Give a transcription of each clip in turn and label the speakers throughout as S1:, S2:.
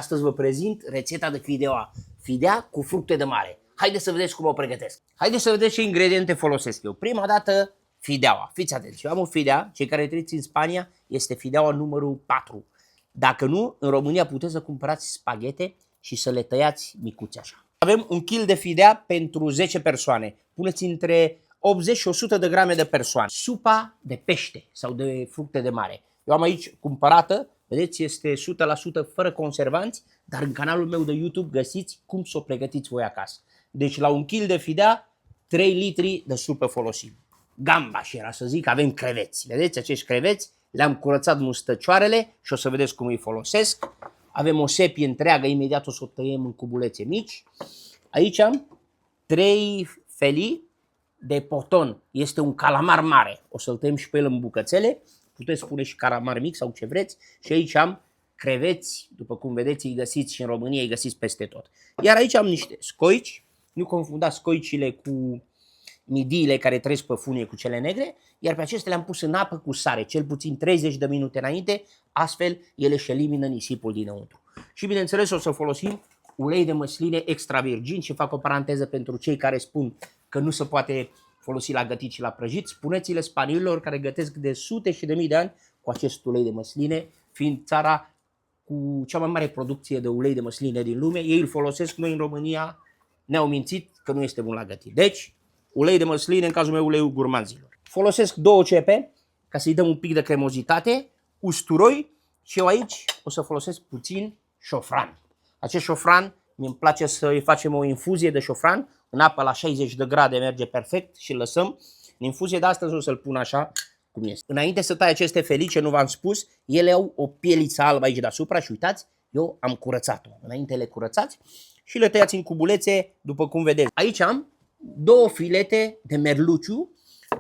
S1: Astăzi vă prezint rețeta de fidea. Fidea cu fructe de mare. Haideți să vedeți cum o pregătesc. Haideți să vedeți ce ingrediente folosesc eu. Prima dată, fideaua. Fiți atenți, eu am o fidea, cei care trăiți în Spania, este fideaua numărul 4. Dacă nu, în România puteți să cumpărați spaghete și să le tăiați micuți așa. Avem un kil de fidea pentru 10 persoane. Puneți între 80 și 100 de grame de persoană. Supa de pește sau de fructe de mare. Eu am aici cumpărată, vedeți, este 100% fără conservanți, dar în canalul meu de YouTube găsiți cum să o pregătiți voi acasă. Deci la un kil de fidea, 3 litri de supă folosim. Gambaș era să zic, avem creveți. Vedeți acești creveți? Le-am curățat mustăcioarele și o să vedeți cum îi folosesc. Avem o sepie întreagă, imediat o să o tăiem în cubulețe mici. Aici am 3 felii de poton. Este un calamar mare. O să-l tăiem și pe el în bucățele. Puteți pune și calamar mic sau ce vreți. Și aici am creveți, după cum vedeți, îi găsiți și în România, îi găsiți peste tot. Iar aici am niște scoici. Nu confundați scoicile cu midiile care trăiesc pe funie cu cele negre, iar pe acestea le-am pus în apă cu sare, cel puțin 30 de minute înainte, astfel ele își elimină nisipul dinăuntru. Și bineînțeles o să folosim ulei de măsline extra virgin și fac o paranteză pentru cei care spun că nu se poate folosi la gătit și la prăjit. Spuneți-le spaniolilor care gătesc de sute și de mii de ani cu acest ulei de măsline, fiind țara cu cea mai mare producție de ulei de măsline din lume. Ei îl folosesc, noi în România ne-au mințit că nu este bun la gătit. Deci, ulei de măsline, în cazul meu uleiul gurmanzilor. Folosesc 2 cepe ca să-i dăm un pic de cremozitate, usturoi și eu aici o să folosesc puțin șofran. Acest șofran, mi-mi place să-i facem o infuzie de șofran, în apă la 60 de grade merge perfect și îl lăsăm. În infuzie de astăzi o să-l pun așa cum este. Înainte să tai aceste felice, nu v-am spus, ele au o pieliță albă aici deasupra și uitați, eu am curățat-o. Înainte le curățați și le tăiați în cubulețe, după cum vedeți. Aici am 2 filete de merluciu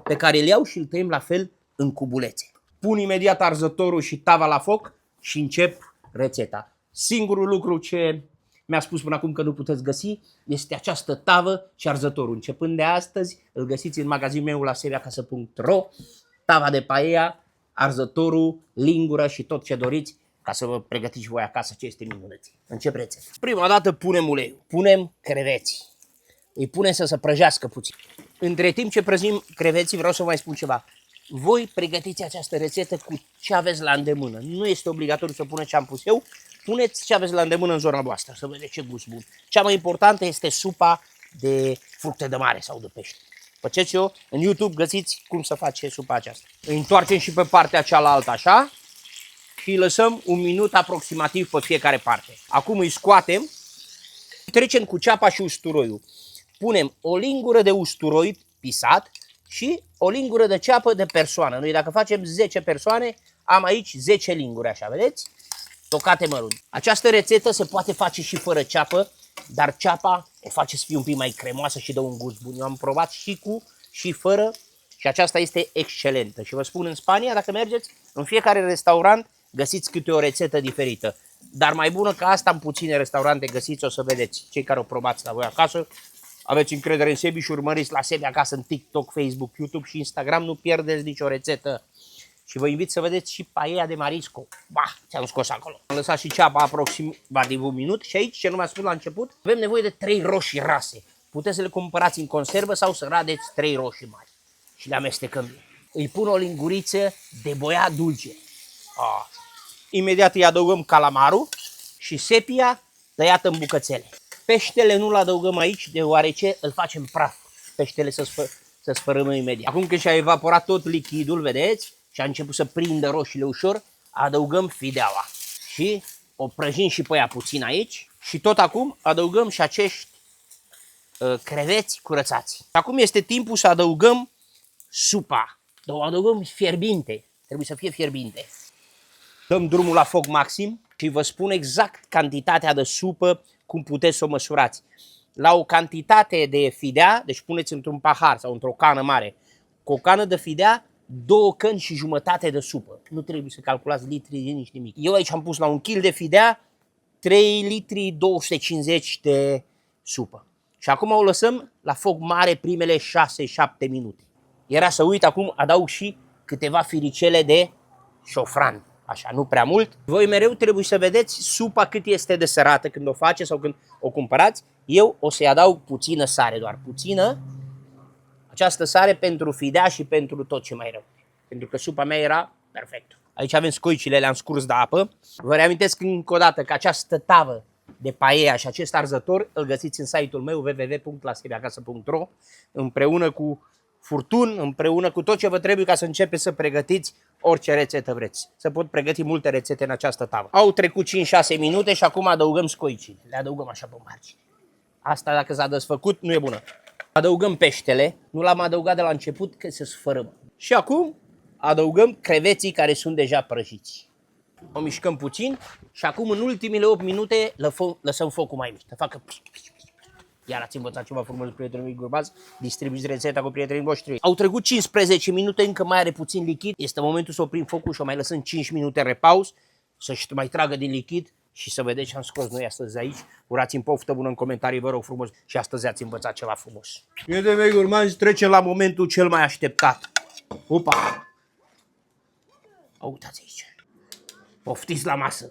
S1: pe care le iau și îl tăiem la fel în cubulețe. Pun imediat arzătorul și tava la foc și încep rețeta. Singurul lucru ce mi-a spus până acum că nu puteți găsi este această tavă și arzătorul. Începând de astăzi îl găsiți în magazinul meu la seviacasă.ro, tava de paella, arzătorul, lingură și tot ce doriți ca să vă pregătiți voi acasă ce este minunăție. Încep rețeta. Prima dată punem uleiul, punem creveții. Îi punem să se prăjească puțin. Între timp ce prăjim creveții, vreau să vă mai spun ceva. Voi pregătiți această rețetă cu ce aveți la îndemână. Nu este obligatoriu să puneți ce am pus eu. Puneți ce aveți la îndemână în zona voastră, să vedeți ce gust bun. Cea mai importantă este supa de fructe de mare sau de pește. Faceți eu, în YouTube găsiți cum să face supa aceasta. Îi întoarcem și pe partea cealaltă așa și îi lăsăm un minut aproximativ pe fiecare parte. Acum îi scoatem, trecem cu ceapa și usturoiul. Punem o lingură de usturoi pisat și o lingură de ceapă de persoană. Noi dacă facem 10 persoane, am aici 10 linguri, așa, vedeți? Tocate mărunt. Această rețetă se poate face și fără ceapă, dar ceapa o face să fie un pic mai cremoasă și dă un gust bun. Eu am provat și cu și fără și aceasta este excelentă. Și vă spun, în Spania, dacă mergeți, în fiecare restaurant găsiți câte o rețetă diferită. Dar mai bună ca asta, în puține restaurante găsiți, o să vedeți. Cei care o probați la voi acasă, aveți încredere în Sebi și urmăriți la Sebi acasă în TikTok, Facebook, YouTube și Instagram, nu pierdeți nicio rețetă. Și vă invit să vedeți și paella de marisco. Bah, ți-am scos acolo. Am lăsat și ceapa aproximativ un minut și aici, ce nu mi-a spus la început, avem nevoie de 3 roșii rase. Puteți să le cumpărați în conservă sau să radeți 3 roșii mari. Și le amestecăm bine. Îi pun o linguriță de boia dulce. Imediat îi adăugăm calamarul și sepia tăiată în bucățele. Peștele nu-l adăugăm aici, deoarece îl facem praf. Peștele să sfărâmă imediat. Acum când și-a evaporat tot lichidul, vedeți, și a început să prindă roșiile ușor, adăugăm fideaua. Și o prăjim și pe ea puțin aici. Și tot acum adăugăm și acești creveți curățați. Acum este timpul să adăugăm supa. Dar o adăugăm fierbinte. Trebuie să fie fierbinte. Dăm drumul la foc maxim și vă spun exact cantitatea de supă, cum puteți să o măsurați. La o cantitate de fidea, deci puneți într-un pahar sau într-o cană mare, cu o cană de fidea, 2 căni și jumătate de supă. Nu trebuie să calculați litri, nici nimic. Eu aici am pus la un kil de fidea 3 litri 250 de supă. Și acum o lăsăm la foc mare primele 6-7 minute. Era să uit, acum adaug și câteva firicele de șofran. Așa, nu prea mult. Voi mereu trebuie să vedeți supa cât este de sărată când o faceți sau când o cumpărați. Eu o să-i adaug puțină sare, doar puțină. Această sare pentru fidea și pentru tot ce mai rău. Pentru că supa mea era perfectă. Aici avem scoicile, le-am scurs de apă. Vă reamintesc încă o dată că această tavă de paella și acest arzător îl găsiți în site-ul meu www.laseriacasă.ro împreună cu furtun, împreună cu tot ce vă trebuie ca să începeți să pregătiți orice rețetă vreți. Se pot pregăti multe rețete în această tavă. Au trecut 5-6 minute și acum adăugăm scoicii. Le adăugăm așa pe margine. Asta dacă s-a desfăcut nu e bună. Adăugăm peștele, nu l-am adăugat de la început că se sfărâmă. Și acum adăugăm creveții care sunt deja prăjiți. O mișcăm puțin și acum în ultimile 8 minute lăsăm focul mai mic. Să facă... Iar ați învățat ceva frumos, prietenii mei gurbați, distribuiți rețeta cu prietenii voștri. Au trecut 15 minute, încă mai are puțin lichid. Este momentul să oprim focul și o mai lăsăm 5 minute repaus, să-și mai tragă din lichid și să vedeți ce am scos noi astăzi aici. Urați-mi poftă bună în comentarii, vă rog frumos, și astăzi ați învățat ceva frumos. Prietenii mei gurbați, trecem la momentul cel mai așteptat. Upa! Uitați aici. Poftiți la masă!